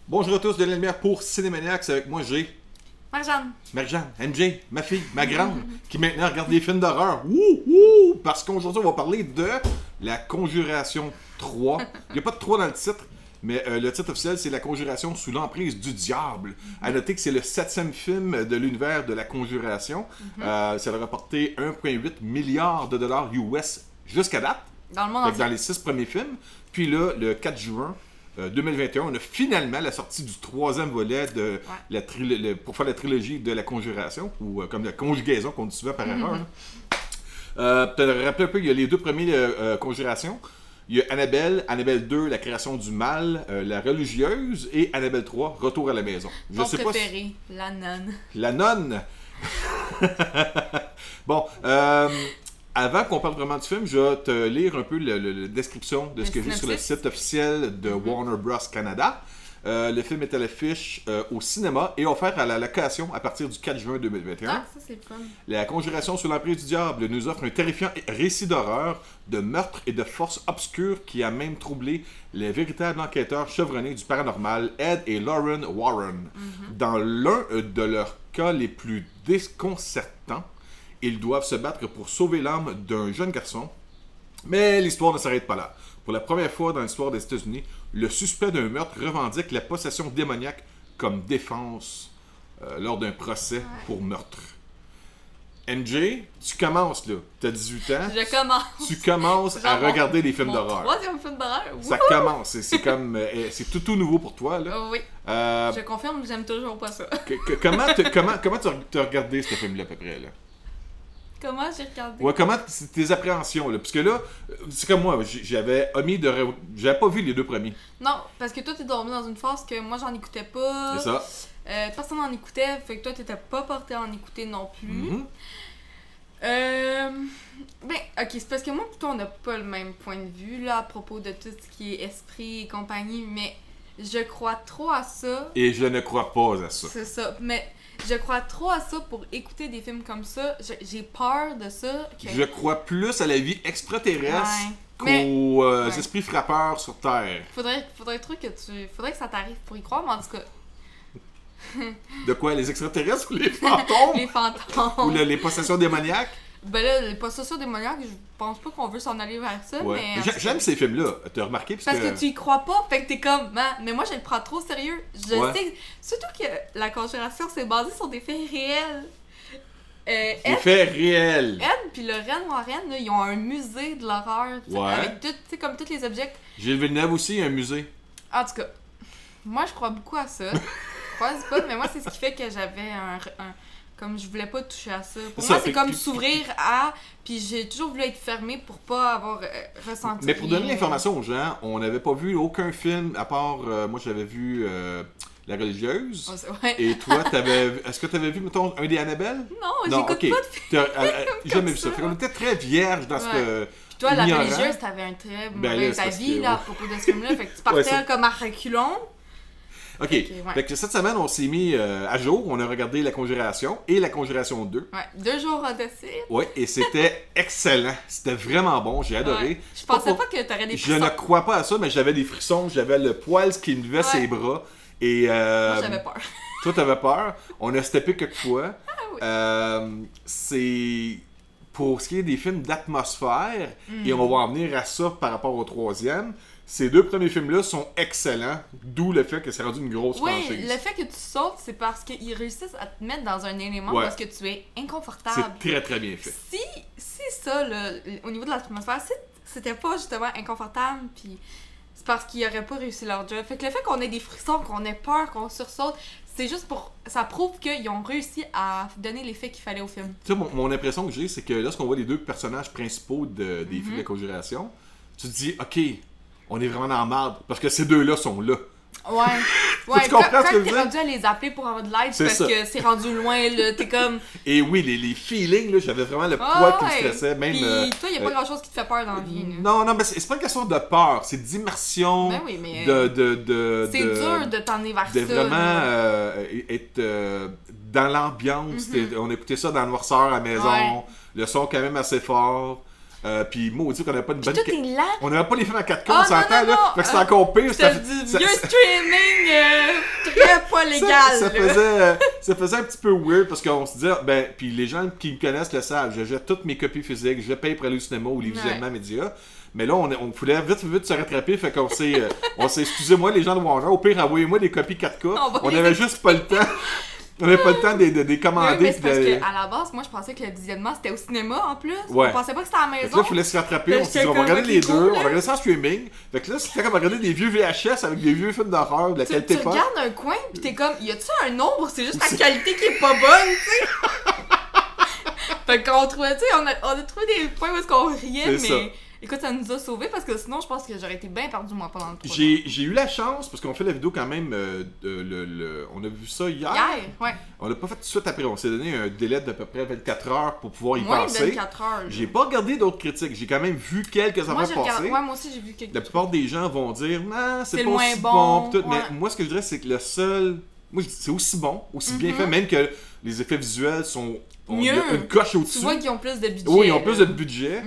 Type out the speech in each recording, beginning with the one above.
Bonjour à tous, de la lumière pour Cinémaniacs. Avec moi, j'ai Marjane, MJ, ma fille, ma grande, qui maintenant regarde des films d'horreur. Wouh, wouh! Parce qu'aujourd'hui, on va parler de La Conjuration 3. Il n'y a pas de 3 dans le titre, mais le titre officiel, c'est La Conjuration sous l'emprise du diable. À noter que c'est le 7e film de l'univers de La Conjuration. Ça a rapporté 1,8 milliard de dollars US jusqu'à date. dans le monde Fait que entier. dans les 6 premiers films. Puis là, le 4 juin 2021, on a finalement la sortie du 3e volet de pour faire la trilogie de La Conjuration, ou comme la conjugaison qu'on dit souvent par erreur. Peut-être rappeler un peu, il y a les deux premiers Conjurations. Il y a Annabelle, Annabelle 2, La création du mal, La religieuse, et Annabelle 3, Retour à la maison. Ton préféré, la nonne. La nonne! Bon, avant qu'on parle vraiment du film, je vais te lire un peu la description de ce que j'ai sur le site officiel de Warner Bros. Canada. Le film est à l'affiche au cinéma et offert à la location à partir du 4 juin 2021. Ah, ça c'est le fun. La Conjuration sous l'emprise du diable nous offre un terrifiant récit d'horreur, de meurtre et de forces obscures qui a même troublé les véritables enquêteurs chevronnés du paranormal, Ed et Lauren Warren. Dans l'un de leurs cas les plus déconcertants, ils doivent se battre pour sauver l'âme d'un jeune garçon. Mais l'histoire ne s'arrête pas là. Pour la première fois dans l'histoire des États-Unis, le suspect d'un meurtre revendique la possession démoniaque comme défense lors d'un procès pour meurtre. MJ, tu commences là. Tu as 18 ans. Je commence. Tu commences à regarder des films Mon d'horreur. troisième film d'horreur. Ça Wouhou! commence. C'est comme. C'est tout nouveau pour toi. Là. Oh oui, Euh, je confirme, j'aime toujours pas ça. comment tu as regardé ce film-là à peu près? Là? Comment j'ai regardé? Ouais, comment c'est tes appréhensions là? Parce que là, c'est comme moi, j'avais omis de. J'avais pas vu les deux premiers. Non, parce que toi t'es dormi dans une phase que moi j'en écoutais pas. C'est ça. Personne n'en écoutait, fait que toi t'étais pas porté à en écouter non plus. Mhm. Ben, ok, c'est parce que moi plutôt on n'a pas le même point de vue là à propos de tout ce qui est esprit et compagnie, mais je crois trop à ça. Et je ne crois pas à ça. C'est ça, mais je crois trop à ça pour écouter des films comme ça. J'ai peur de ça. Je crois plus à la vie extraterrestre Ouais. qu'aux Ouais. esprits frappeurs sur Terre. Faudrait que ça t'arrive pour y croire, mais en tout cas, De quoi? Les extraterrestres ou les fantômes? les Ou fantômes. les possessions démoniaques? Ben là, les possessions démoniaques, je pense pas qu'on veut s'en aller vers ça, Ouais. mais... J'aime ces films-là. T'as remarqué? Parce que tu y crois pas, fait que t'es comme, man, mais moi je le prends trop au sérieux. Je Ouais. sais, surtout que la conjuration c'est basé sur des faits réels. Des Ed, faits réels. puis le Ren Warren, là, ils ont un musée de l'horreur, tu sais, Ouais. avec tout, tu sais, comme tous les objets. Gilles Villeneuve aussi, un musée. En tout cas, moi je crois beaucoup à ça. Je crois pas, mais moi c'est ce qui fait que j'avais comme je voulais pas toucher à ça. Pour Ça moi, fait c'est comme que- s'ouvrir à. Puis j'ai toujours voulu être fermée pour pas avoir ressenti. Mais pour donner rien. l'information aux gens, on n'avait pas vu aucun film, à part, moi j'avais vu La religieuse. Ouais. Et toi, est-ce que tu avais vu, mettons, un des Annabelle? Non, j'écoute ok. pas de films. Jamais vu ça. ça. Fait qu'on était très vierges dans ce. Puis toi, la ignorant. religieuse, t'avais un très Ben là, mauvais c'est parce avis que- là, à propos de ce film-là. Fait que tu partais Ouais, ça- comme à reculons. Ok. ouais. Fait que cette semaine, on s'est mis à jour. On a regardé La Conjuration et La Conjuration 2. Ouais, 2 jours Odyssey. Ouais, et c'était excellent. C'était vraiment bon. J'ai adoré. Ouais. Je pensais pas que t'aurais des Je frissons. ne crois pas à ça, mais j'avais des frissons. J'avais le poil qui me levait Ouais. ses bras. Et Moi, j'avais peur. toi, t'avais peur. On a steppé quelques fois. Ah oui. C'est pour ce qui est des films d'atmosphère, et on va en venir à ça par rapport au troisième. Ces deux premiers films-là sont excellents, d'où le fait que c'est rendu une grosse Oui, franchise. le fait que tu sautes, c'est parce qu'ils réussissent à te mettre dans un élément Ouais. parce que tu es inconfortable. C'est très très bien fait. Si ça, là, au niveau de l'atmosphère, c'était pas justement inconfortable, puis c'est parce qu'ils auraient pas réussi leur job. Fait que le fait qu'on ait des frissons, qu'on ait peur, qu'on sursaute, c'est juste pour... Ça prouve qu'ils ont réussi à donner l'effet qu'il fallait au film. Tu sais, mon impression que j'ai, c'est que lorsqu'on voit les deux personnages principaux des films de Conjuration, tu te dis, ok, on est vraiment dans la merde, parce que ces deux-là sont là. Ouais. Tu comprends quand ce que je veux t'es dire? rendu à les appeler pour avoir de l'aide, C'est parce ça. que c'est rendu loin, là, t'es comme... Et oui, les feelings, là, j'avais vraiment le Ah poids qui me ouais. stressait. Même, Puis toi, y a pas grand-chose qui te fait peur dans la vie, là. non, mais c'est pas une question de peur, c'est d'immersion, Ben oui, mais... de c'est dur de t'emmener vers de ça. vraiment là. être dans l'ambiance. Mhm. On écoutait ça dans le noirceur à la maison, Ouais. le son quand même assez fort. Puis maudit qu'on n'avait pas une bonne... Tout est lent. On n'avait pas les films à 4K, Oh, on s'entend, non, là. non, Fait que c'était encore pire. C'était du vieux streaming très pas légal. Ça faisait un petit peu weird parce qu'on se disait, ben, puis les gens qui me connaissent le savent, je jette toutes mes copies physiques, je paye pour aller au cinéma ou les visionnements médias. Mais là, on voulait vite se rattraper, fait qu'on s'est, excusez-moi les gens de Warner, au pire, envoyez-moi des copies 4K. On avait juste pas le temps. On n'avait pas le temps de commander. Oui, mais c'est parce qu'à la base, moi, je pensais que le visionnement, c'était au cinéma, en plus. Ouais. On pensait pas que c'était à la maison. Fait que là, il fallait se rattraper. On s'est dit, on va regarder les deux. On va regarder ça en streaming. Fait que là, c'était comme regarder des vieux VHS avec des vieux films d'horreur de la qualité Tu pas. regardes un coin, pis t'es comme, y a-tu un nombre? C'est juste la qualité qui est pas bonne, tu sais. Fait qu'on trouvait, tu sais, on a trouvé des points où est-ce qu'on riait, C'est mais... ça. Écoute, ça nous a sauvés parce que sinon, je pense que j'aurais été bien perdu, moi, pendant le 3 J'ai eu la chance, parce qu'on fait la vidéo quand même, on a vu ça hier. Hier, ouais. On l'a pas fait tout de suite après, on s'est donné un délai d'à peu près 24 heures pour pouvoir y Moins de penser. 24 heures. J'ai pas regardé d'autres critiques, j'ai quand même vu quelques affaires passer. Ouais, moi aussi, j'ai vu quelques La plupart des gens vont dire, non, c'est le pas moins aussi bon, bon. Pis tout. ouais. Mais moi, ce que je dirais, c'est que le seul. Moi, je dis, c'est aussi bon, aussi bien fait, même que les effets visuels sont. Il y a Mieux. une coche au-dessus. Tu vois qu'ils ont plus de budget. Oui, ils ont plus de là. budget.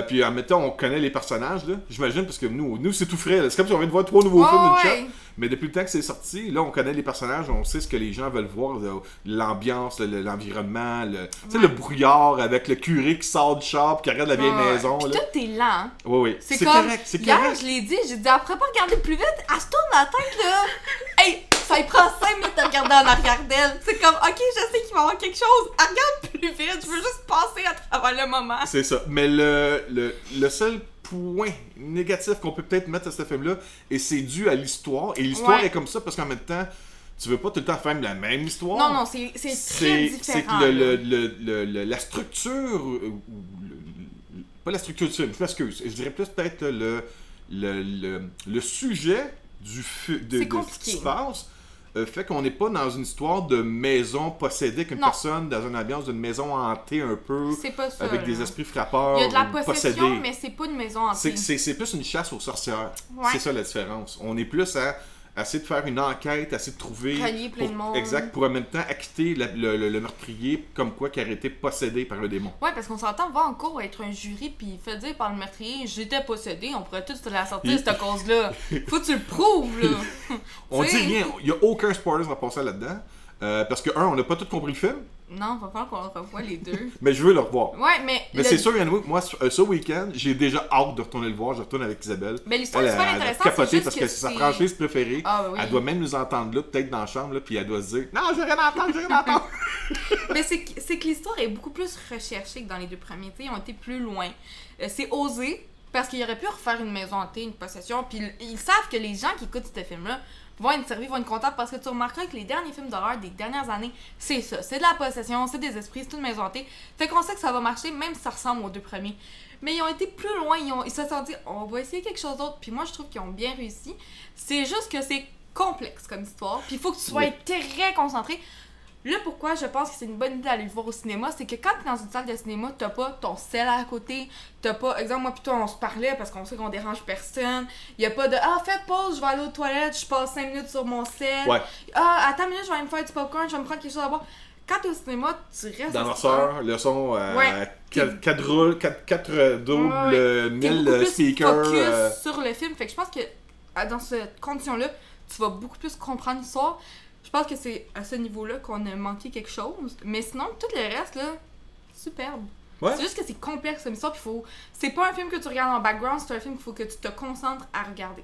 Puis en mettant, on connaît les personnages, là. J'imagine, parce que nous c'est tout frais. là. C'est comme si on vient de voir 3 nouveaux films d'une shot. Mais depuis le temps que c'est sorti, là, on connaît les personnages, on sait ce que les gens veulent voir, l'ambiance, l'environnement, tu sais, le brouillard avec le curé qui sort du char et qui regarde la vieille maison. Puis là. tout est lent. Hein. Oui, oui. C'est C'est comme, correct, c'est hier, correct. je l'ai dit, j'ai dit, après pas regarder plus vite, elle se tourne la tête, là. Hey, ça lui prend 5 minutes de regarder en arrière d'elle. C'est comme, ok, je sais qu'il va y avoir quelque chose. Elle regarde plus vite, je veux juste passer à travers le moment. C'est ça. Mais le seul point négatif qu'on peut peut-être mettre à ce film-là, et c'est dû à l'histoire, et l'histoire est comme ça parce qu'en même temps, tu veux pas tout le temps faire la même histoire. Non, non, c'est très différent. C'est que la structure, pas la structure du film, je m'excuse, je dirais plus peut-être le sujet de ce qui se passe fait qu'on n'est pas dans une histoire de maison possédée qu'une personne dans une ambiance d'une maison hantée un peu, c'est pas ça, avec là. des esprits frappeurs. Il y a de la possédés. possession, mais c'est pas une maison hantée. C'est plus une chasse aux sorcières. Ouais. C'est ça la différence. On est plus à essayer de faire une enquête, essayer de trouver... Relier plein de monde. Exact, pour en même temps acquitter le meurtrier comme quoi qui aurait été possédé par le démon. Ouais, parce qu'on s'entend, va en cours être un jury puis fait dire par le meurtrier, j'étais possédé, on pourrait tous te la sortir cette cause-là. Faut que tu le prouves, là. On dit rien, il n'y a aucun spoiler à passer là-dedans. Parce que, on n'a pas tout compris le film. Non, va falloir qu'on le revoie les deux. Mais je veux le revoir. Ouais, mais c'est sûr, anyway, moi, ce week-end, j'ai déjà hâte de retourner le voir. Je retourne avec Isabelle. Mais l'histoire est super intéressante. Capoter parce que c'est sa franchise préférée. Ah, oui. Elle doit même nous entendre là, peut-être dans la chambre, là, puis elle doit se dire non, je vais rien entendre. Mais c'est que l'histoire est beaucoup plus recherchée que dans les deux premiers. T'sais, ils ont été plus loin. C'est osé parce qu'ils auraient pu refaire une maison hantée, une possession. Puis ils savent que les gens qui écoutent ce film-là vont être servis, vont être contents parce que tu remarqueras que les derniers films d'horreur des dernières années, c'est ça. C'est de la possession, c'est des esprits, c'est une maison hantée. Fait qu'on sait que ça va marcher, même si ça ressemble aux deux premiers. Mais ils ont été plus loin, ils se sont dit, on va essayer quelque chose d'autre. Puis moi, je trouve qu'ils ont bien réussi. C'est juste que c'est complexe comme histoire. Puis il faut que tu sois très concentré. Là, pourquoi je pense que c'est une bonne idée d'aller le voir au cinéma, c'est que quand t'es dans une salle de cinéma, t'as pas ton sel à côté, t'as pas, exemple, moi pis toi, on se parlait parce qu'on sait qu'on dérange personne, y a pas de « Ah, fais pause, je vais aller aux toilettes, je passe 5 minutes sur mon sel. Ouais. Ah, attends une minute, je vais aller me faire du popcorn, je vais me prendre quelque chose à boire. » Quand t'es au cinéma, tu restes Danseur, le son, 4 doubles, 1000 speakers. Focus sur le film, fait que je pense que dans cette condition-là, tu vas beaucoup plus comprendre l'histoire. Je pense que c'est à ce niveau-là qu'on a manqué quelque chose. Mais sinon, tout le reste, là, superbe. Ouais. C'est juste que c'est complexe comme histoire. Puis c'est pas un film que tu regardes en background, c'est un film qu'il faut que tu te concentres à regarder.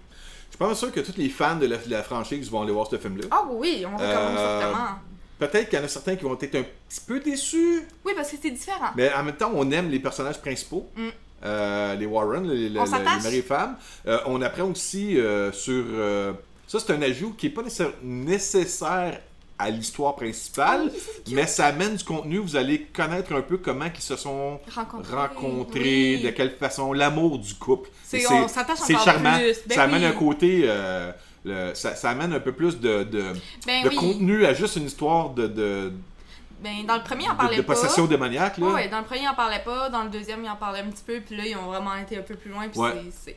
Je pense sûr que tous les fans de la franchise vont aller voir ce film-là. Ah oui, on recommande fortement. Peut-être qu'il y en a certains qui vont être un petit peu déçus. Oui, parce que c'est différent. Mais en même temps, on aime les personnages principaux. Les Warren, les mères et femmes. On apprend aussi sur... ça, c'est un ajout qui n'est pas nécessaire à l'histoire principale, mais ça amène du contenu. Vous allez connaître un peu comment ils se sont rencontrés, de quelle façon, l'amour du couple. On s'attache encore charmant. plus. Ben ça amène un côté... ça amène un peu plus de contenu à juste une histoire de dans le premier, il en parlait pas. De possession démoniaque, là. Ouais, dans le premier, il en parlait pas. Dans le deuxième, il en parlait un petit peu. Puis là, ils ont vraiment été un peu plus loin. Puis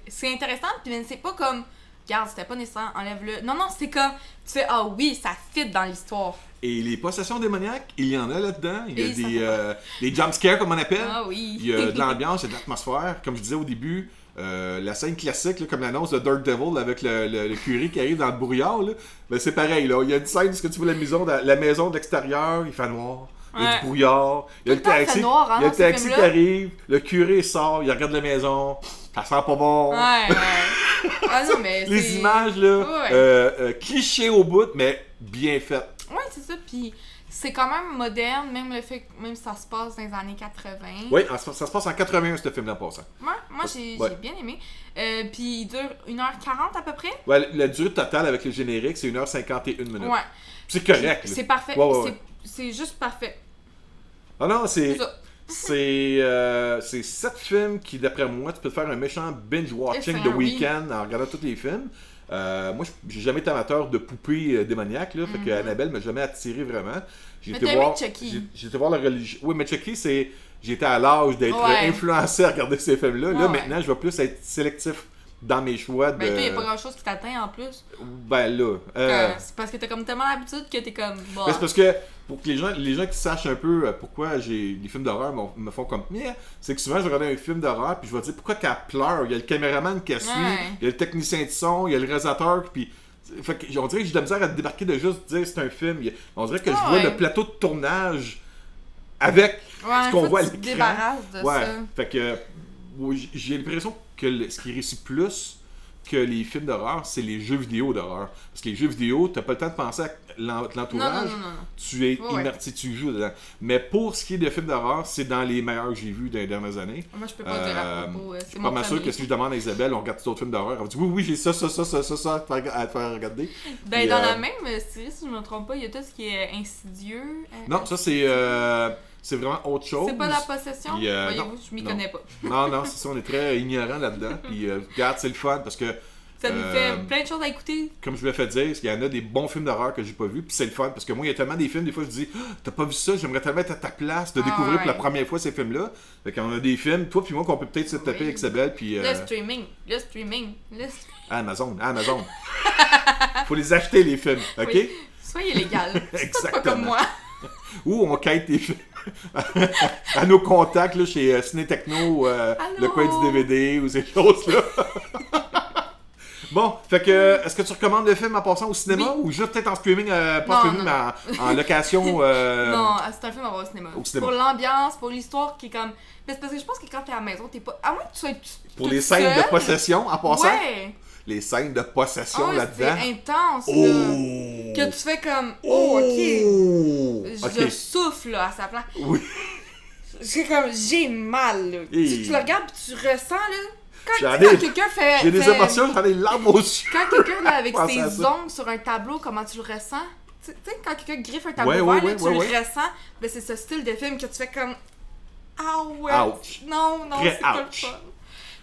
c'est intéressant. Puis c'est pas comme... garde, c'était pas nécessaire, enlève-le. Non, c'est comme, tu fais, ah oui, ça fit dans l'histoire. Et les possessions démoniaques, il y en a là-dedans. Il y a Et des jumpscares, comme on appelle. Ah oui. Il y a de l'ambiance, il y a de l'atmosphère. Comme je disais au début, la scène classique, là, comme l'annonce de Daredevil avec le curé qui arrive dans le brouillard, là, ben c'est pareil. Là. Il y a une scène où tu vois la maison de l'extérieur, il fait noir. Il y a du brouillard. Il y a le taxi, noir, hein, il y a le taxi qui arrive. Le curé sort, il regarde la maison. Ça sent pas bon. Ouais. Ah non, mais les images, là, clichés au bout, mais bien faites. Ouais, c'est ça. Puis c'est quand même moderne, même le fait même si ça se passe dans les années 80. Oui, ça se passe en 81, ce film-là, en passant. Ouais, moi, j'ai bien aimé. Puis il dure 1h40 à peu près. Ouais, la durée totale avec le générique, c'est 1h51 minutes. Ouais. C'est correct. C'est parfait. Ouais. C'est juste parfait. Ah non, c'est... ça. C'est 7 films qui, d'après moi, tu peux te faire un méchant binge-watching de week-end en regardant tous les films. Moi, j'ai jamais été amateur de poupées démoniaques, là, fait que Annabelle m'a jamais attiré vraiment. Mais t'as aimé Chucky. J'ai été voir la religion. Oui, mais Chucky, c'est... J'étais à l'âge d'être influencé à regarder ces films-là. Là, maintenant, je vais plus être sélectif dans mes choix de... Ben, toi, il n'y a pas grand-chose qui t'atteint en plus. Ben là... C'est parce que t'as comme tellement l'habitude que t'es comme... Bah. Ben, c'est parce que, pour que les gens qui sachent un peu pourquoi les films d'horreur me font comme... C'est que souvent, je regarde un film d'horreur, puis je vais dire pourquoi qu'elle pleure. Il y a le caméraman qui suit, il y a le technicien de son, il y a le réalisateur, puis... Fait que, on dirait que j'ai de la misère à débarquer de juste dire c'est un film. On dirait que je vois le plateau de tournage avec ce qu'on voit à l'écran. Tu te débarrasses de ça. Fait que j'ai l'impression que ce qui réussit plus que les films d'horreur, c'est les jeux vidéo d'horreur. Parce que les jeux vidéo, t'as pas le temps de penser à l'entourage. Non. Tu es immersi, tu joues dedans. Mais pour ce qui est de films d'horreur, c'est dans les meilleurs que j'ai vus dans les dernières années. Moi, je peux pas dire à propos. Je suis pas mal sûr que si je demande à Isabelle, on regarde d'autres films d'horreur, elle va dire oui, j'ai ça à te faire regarder. Ben, puis, dans la même série, si je me trompe pas, il y a tout ce qui est insidieux. Non, ça c'est vraiment autre chose. C'est pas la possession? Puis, voyez-vous, je m'y connais pas. non, c'est ça, on est très ignorants là-dedans. Puis, regarde, c'est le fun parce que. Ça nous fait plein de choses à écouter. Comme je vous l'ai fait dire, il y en a des bons films d'horreur que j'ai pas vus, puis c'est le fun parce que moi, il y a tellement des films, des fois, je dis, t'as pas vu ça, j'aimerais tellement être à ta place de découvrir pour la première fois ces films-là. Fait qu'on a des films, toi puis moi, qu'on peut peut-être se taper avec Isabelle, puis. Le streaming. Amazon. Faut les acheter, les films, ok? Oui. Soyez légal. C'est pas comme moi. Ou on quête tes films à nos contacts là, chez Ciné Techno, le coin du DVD ou ces choses-là. Bon, fait que, est-ce que tu recommandes le film en passant au cinéma ou juste peut-être en streaming, mais en location? Non, c'est un film à voir au cinéma. Cinéma. Pour l'ambiance, pour l'histoire qui est comme. Mais c'est parce que je pense que quand t'es à la maison, t'es pas. À moins que tu sois. Pour les scènes de possession en passant? Ouais! Les scènes de possession là-dedans. C'est intense, là. Que tu fais comme. Je souffle là, à sa place. Oui. C'est comme. J'ai mal, là. Tu le regardes pis tu ressens, là. Quand quelqu'un fait. J'ai des émotions, j'en ai les larmes aux yeux. Quand quelqu'un, là, avec ses ongles sur un tableau, comment tu le ressens? Tu sais, quand quelqu'un griffe un tableau vert, tu le ressens. Ben, c'est ce style de film que tu fais comme. Ah ouais. Ouch. Non, très c'est pas le fun.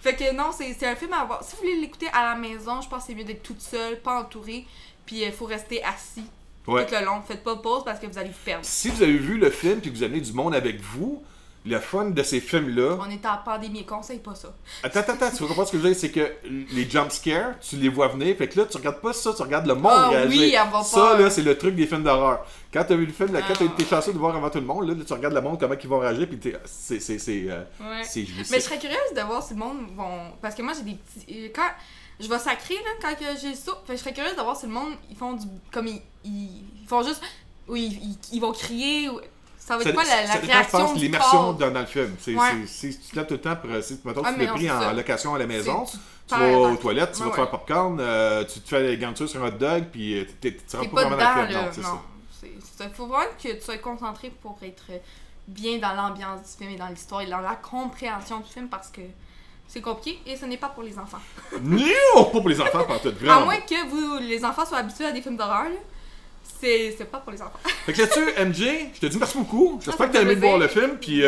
Fait que non, c'est un film à voir. Si vous voulez l'écouter à la maison, je pense que c'est mieux d'être toute seule, pas entourée. Puis il faut rester assis tout le long. Faites pas pause parce que vous allez vous perdre. Si vous avez vu le film et que vous amenez du monde avec vous, le fun de ces films-là... On est en pandémie, conseille pas ça. Attends, tu vas comprendre ce que je veux dire, c'est que les jump scares, tu les vois venir, fait que là, tu regardes pas ça, tu regardes le monde réagir. Oui, elle va ça, là, c'est le truc des films d'horreur. Quand t'as vu le film, quand t'as été chanceux de voir avant tout le monde, là, tu regardes le monde, comment ils vont réagir, puis c'est mais je serais curieuse de voir si le monde vont... Parce que moi, j'ai des petits... Quand... Je vais sacrer, là, quand j'ai ça. Fait que je serais curieuse de voir si le monde, ils font du... Comme ils font juste... Ou ils vont crier... Ou... Ça va être quoi la réaction? Je pense l'immersion dans le film. Si tu te lèves tout le temps pour. Mettons que tu l'as pris en location à la maison, tu vas aux toilettes, tu vas te faire popcorn, tu te fais les gantures sur un hot dog, puis tu rentres pas vraiment dans le film. Non, c'est ça. Il faut vraiment que tu sois concentré pour être bien dans l'ambiance du film et dans l'histoire et dans la compréhension du film parce que c'est compliqué et ce n'est pas pour les enfants. Non, pas pour les enfants, pas tout. À moins que les enfants soient habitués à des films d'horreur. C'est pas pour les enfants. Fait que là-dessus, MJ, je te dis merci beaucoup. J'espère que t'as aimé de voir le film. Puis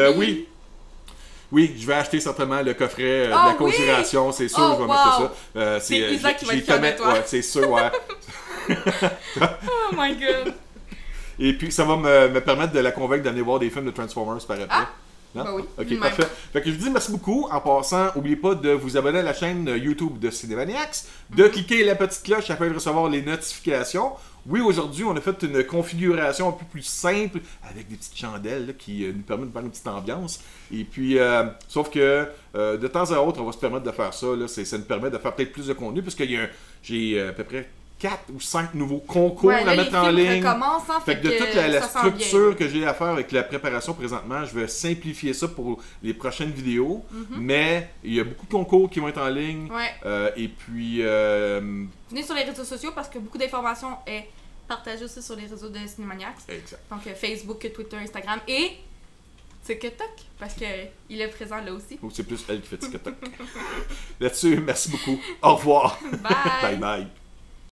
oui, je vais acheter certainement le coffret de la conjuration. C'est sûr, je vais mettre ça. C'est Isaac qui va être fier de toi. Ouais, c'est sûr, ouais. Oh my god. Et puis, ça va me permettre de la convaincre d'aller voir des films de Transformers par après. Non? Ben oui, Ok, même. parfait. Fait que je vous dis merci beaucoup. En passant, n'oubliez pas de vous abonner à la chaîne YouTube de Cinémaniacs, de cliquer la petite cloche afin de recevoir les notifications. Oui, aujourd'hui, on a fait une configuration un peu plus simple avec des petites chandelles là, qui nous permettent de faire une petite ambiance. Et puis, sauf que de temps à autre, on va se permettre de faire ça. Là. Ça nous permet de faire peut-être plus de contenu parce que j'ai à peu près 4 ou 5 nouveaux concours à mettre en ligne. Hein, fait que de toute la structure que j'ai à faire avec la préparation présentement, je vais simplifier ça pour les prochaines vidéos. Mais il y a beaucoup de concours qui vont être en ligne. Et puis... venez sur les réseaux sociaux parce que beaucoup d'informations est partagée aussi sur les réseaux de Cinémaniacs. Exact. Donc Facebook, Twitter, Instagram et TikTok parce qu'il est présent là aussi. Ou c'est plus elle qui fait TikTok. Là-dessus, merci beaucoup. Au revoir. Bye. Bye bye.